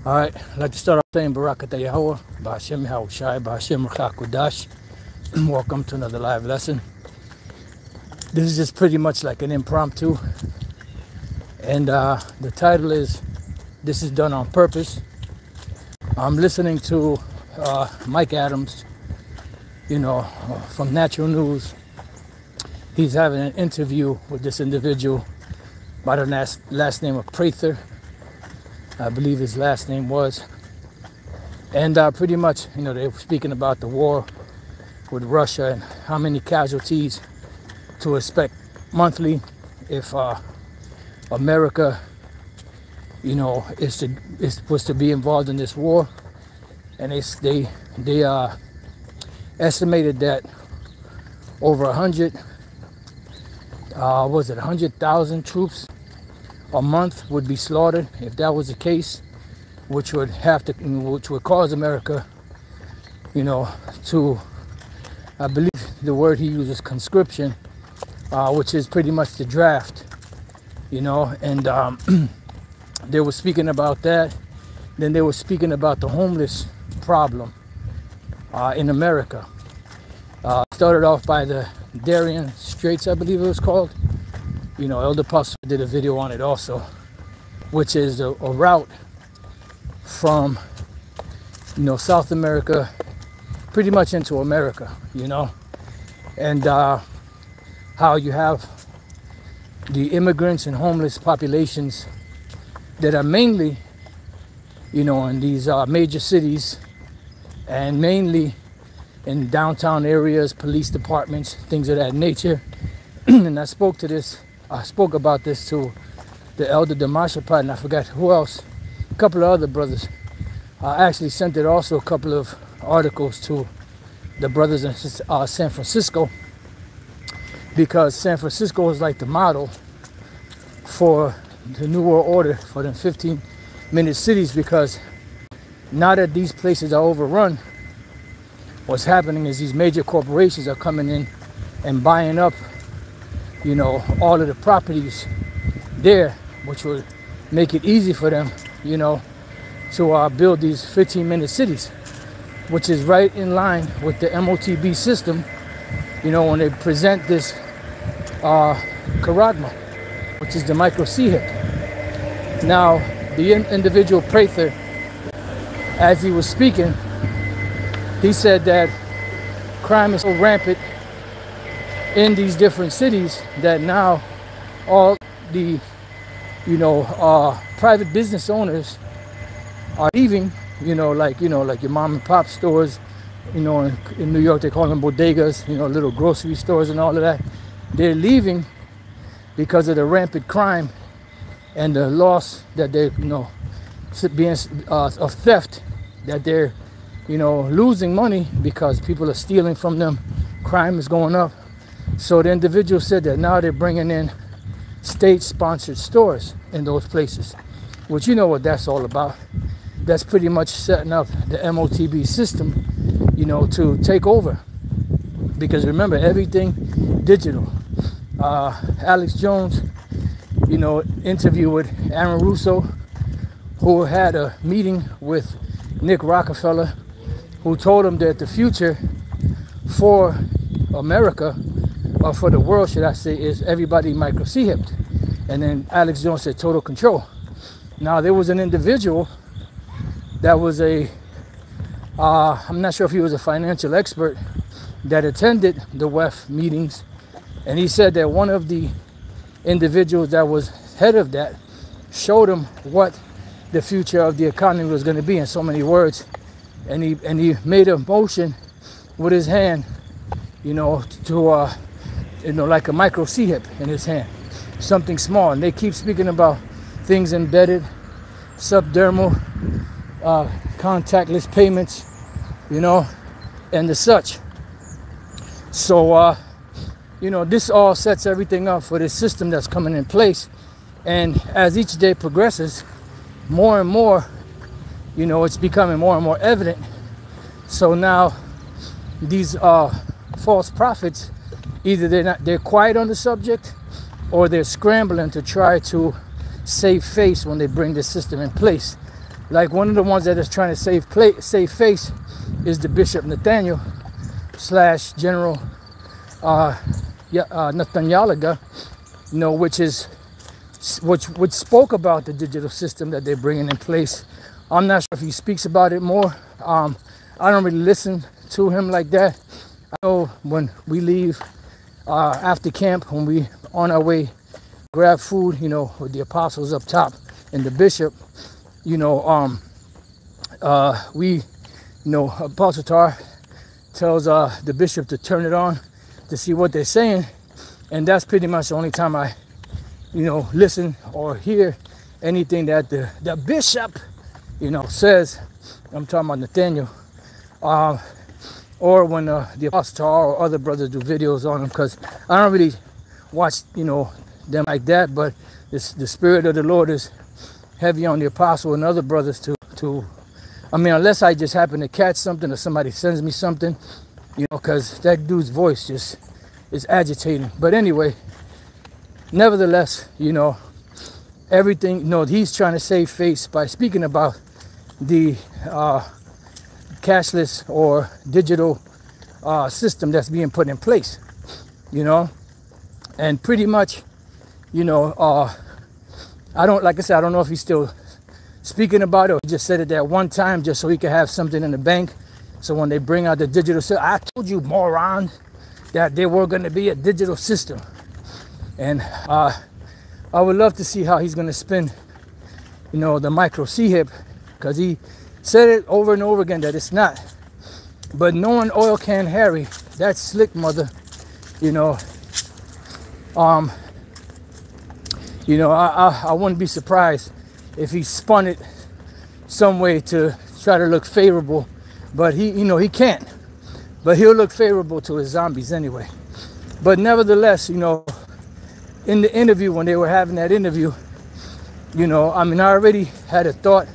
All right, I'd like to start off saying Barakatah Yahweh, Ba'ashem Yahushai, Ba'ashem Ruchakudash. Welcome to another live lesson. This is just pretty much like an impromptu. And the title is, This is Done on Purpose. I'm listening to Mike Adams, from Natural News. He's having an interview with this individual by the last name of Prather. I believe his last name was. And pretty much, they were speaking about the war with Russia and how many casualties to expect monthly if America, is supposed to be involved in this war. And they estimated that over 100,000 troops a month would be slaughtered if that was the case, which would cause America, to, I believe the word he uses, conscription, which is pretty much the draft, and they were speaking about that. Then they were speaking about the homeless problem in America. Started off by the Darien Straits, I believe it was called. Elder Pastor did a video on it also, which is a route from, South America, pretty much into America, and how you have the immigrants and homeless populations that are mainly, in these major cities and mainly in downtown areas, police departments, things of that nature. And I spoke about this to the elder Damashapad, and I forgot who else, a couple of other brothers. I actually sent it also a couple of articles to the brothers in San Francisco, because San Francisco is like the model for the New World Order for the 15-minute cities, because now that these places are overrun, what's happening is these major corporations are coming in and buying up all of the properties there, which would make it easy for them, to build these 15-minute cities, which is right in line with the MOTB system, when they present this charagma, which is the micro C-hip. Now, the individual Prather, as he was speaking, he said that crime is so rampant in these different cities that now all the private business owners are leaving, like your mom and pop stores, in New York they call them bodegas, little grocery stores and all of that. They're leaving because of the rampant crime and the loss that they're of theft, that they're losing money because people are stealing from them. Crime is going up. So the individual said that now they're bringing in state-sponsored stores in those places, which what that's all about. That's pretty much setting up the MOTB system, to take over. Because remember, everything digital. Alex Jones, interview with Aaron Russo, who had a meeting with Nick Rockefeller, who told him that the future for America, or for the world, should I say, is everybody micro C-hipped. And then Alex Jones said total control. Now, there was an individual that was I'm not sure if he was a financial expert, that attended the WEF meetings, and he said that one of the individuals that was head of that showed him what the future of the economy was going to be in so many words, and he made a motion with his hand, to like a micro C-hip in his hand, something small. And they keep speaking about things embedded, subdermal, contactless payments, and the such. So, this all sets everything up for this system that's coming in place. And as each day progresses, more and more, it's becoming more and more evident. So now these false prophets, either they're quiet on the subject, or they're scrambling to try to save face when they bring this system in place. like one of the ones that is trying to save face is the Bishop Nathaniel / General Nathanielaga, you know, which spoke about the digital system that they're bringing in place. I'm not sure if he speaks about it more. I don't really listen to him like that. I know when we leave after camp, when we on our way grab food, you know, with the apostles up top and the bishop, you know, Apostle Tar tells the bishop to turn it on to see what they're saying, and that's pretty much the only time I, you know, listen or hear anything that the bishop, you know, says. I'm talking about Nathaniel, or when the Apostle Tar or other brothers do videos on him, because I don't really watch, you know, them like that. But the Spirit of the Lord is heavy on the apostle and other brothers to I mean, unless I just happen to catch something or somebody sends me something, you know, because that dude's voice just is agitating. But anyway, nevertheless, you know, everything, you know, he's trying to save face by speaking about the cashless or digital system that's being put in place, you know. And pretty much, you know, I don't, like I said, I don't know if he's still speaking about it or he just said it that one time just so he could have something in the bank. So when they bring out the digital system, I told you, moron, that there were going to be a digital system. And I would love to see how he's going to spin, you know, the micro C-hip, because he said it over and over again that it's not. But knowing Oil Can Harry, that slick mother, you know, I wouldn't be surprised if he spun it some way to try to look favorable, but he, you know, he can't. But he'll look favorable to his zombies anyway. But nevertheless, you know, in the interview, when they were having that interview, you know, I mean, I already had a thought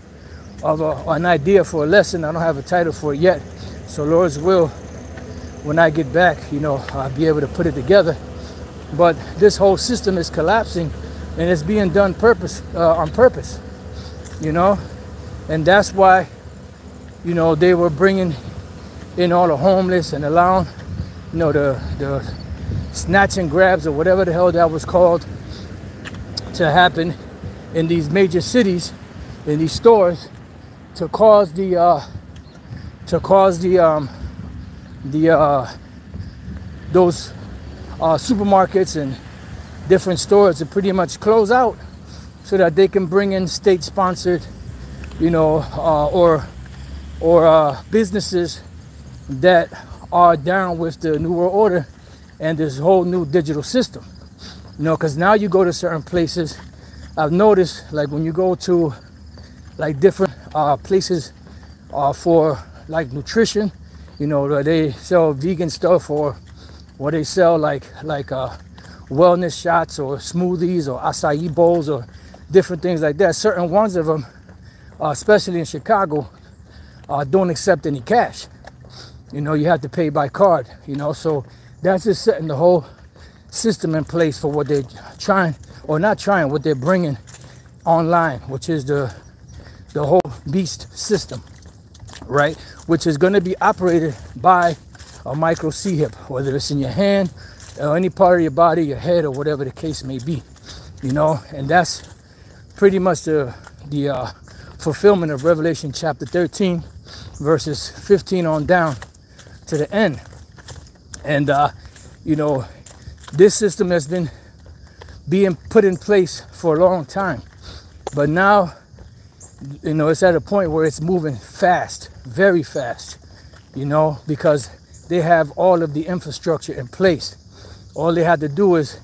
of an idea for a lesson. I don't have a title for it yet. So Lord's will, when I get back, you know, I'll be able to put it together. But this whole system is collapsing, and it's being done on purpose, you know. And that's why, you know, they were bringing in all the homeless and allowing, you know, the snatch and grabs or whatever the hell that was called to happen in these major cities, in these stores, to cause those supermarkets and different stores to pretty much close out, so that they can bring in state-sponsored, you know, or businesses that are down with the New World Order and this whole new digital system. You know, because now you go to certain places, I've noticed, like when you go to like different places for like nutrition, you know, where they sell vegan stuff, or they sell like wellness shots or smoothies or acai bowls or different things like that. Certain ones of them, especially in Chicago, don't accept any cash. You know, you have to pay by card, you know. So that's just setting the whole system in place for what they're trying, or not trying, what they're bringing online, which is the whole beast system, right? Which is going to be operated by a micro C-hip, whether it's in your hand or any part of your body, your head, or whatever the case may be, you know. And that's pretty much the fulfillment of Revelation chapter 13, verses 15 on down to the end. And you know, this system has been being put in place for a long time, but now, you know, it's at a point where it's moving fast, very fast, you know, because they have all of the infrastructure in place. All they had to do is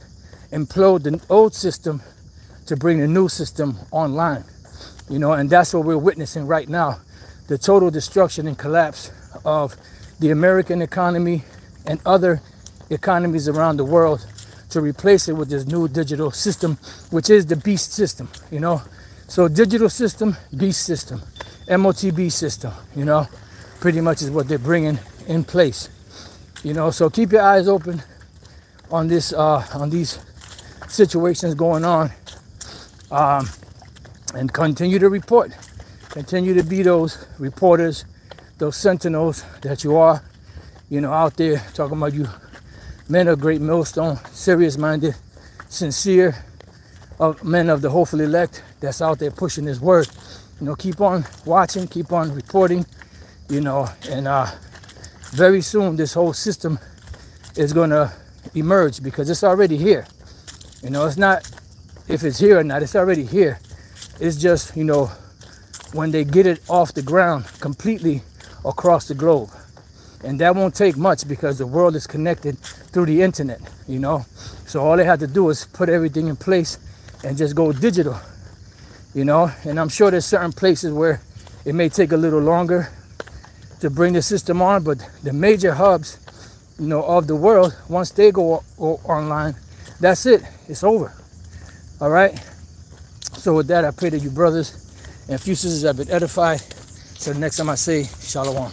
implode the old system to bring the new system online, you know. And that's what we're witnessing right now, the total destruction and collapse of the American economy and other economies around the world, to replace it with this new digital system, which is the beast system, you know. So digital system, beast system, MOTB system, you know, pretty much is what they're bringing in place, you know. So keep your eyes open on this, on these situations going on, and continue to report, Continue to be those reporters, those sentinels that you are, you know, out there talking about you men of great millstone, serious-minded, sincere men of the hopeful elect that's out there pushing this word. You know, keep on watching, keep on reporting, you know, and very soon this whole system is going to emerge, because it's already here. You know, it's not if it's here or not, it's already here. It's just, you know, when they get it off the ground completely across the globe. And that won't take much, because the world is connected through the internet, you know. So all they have to do is put everything in place and just go digital, you know. And I'm sure there's certain places where it may take a little longer to bring the system on, but the major hubs, you know, of the world, once they go online, that's it. It's over. All right. So with that, I pray that you brothers and few sisters have been edified. So the next time I say, Shalom.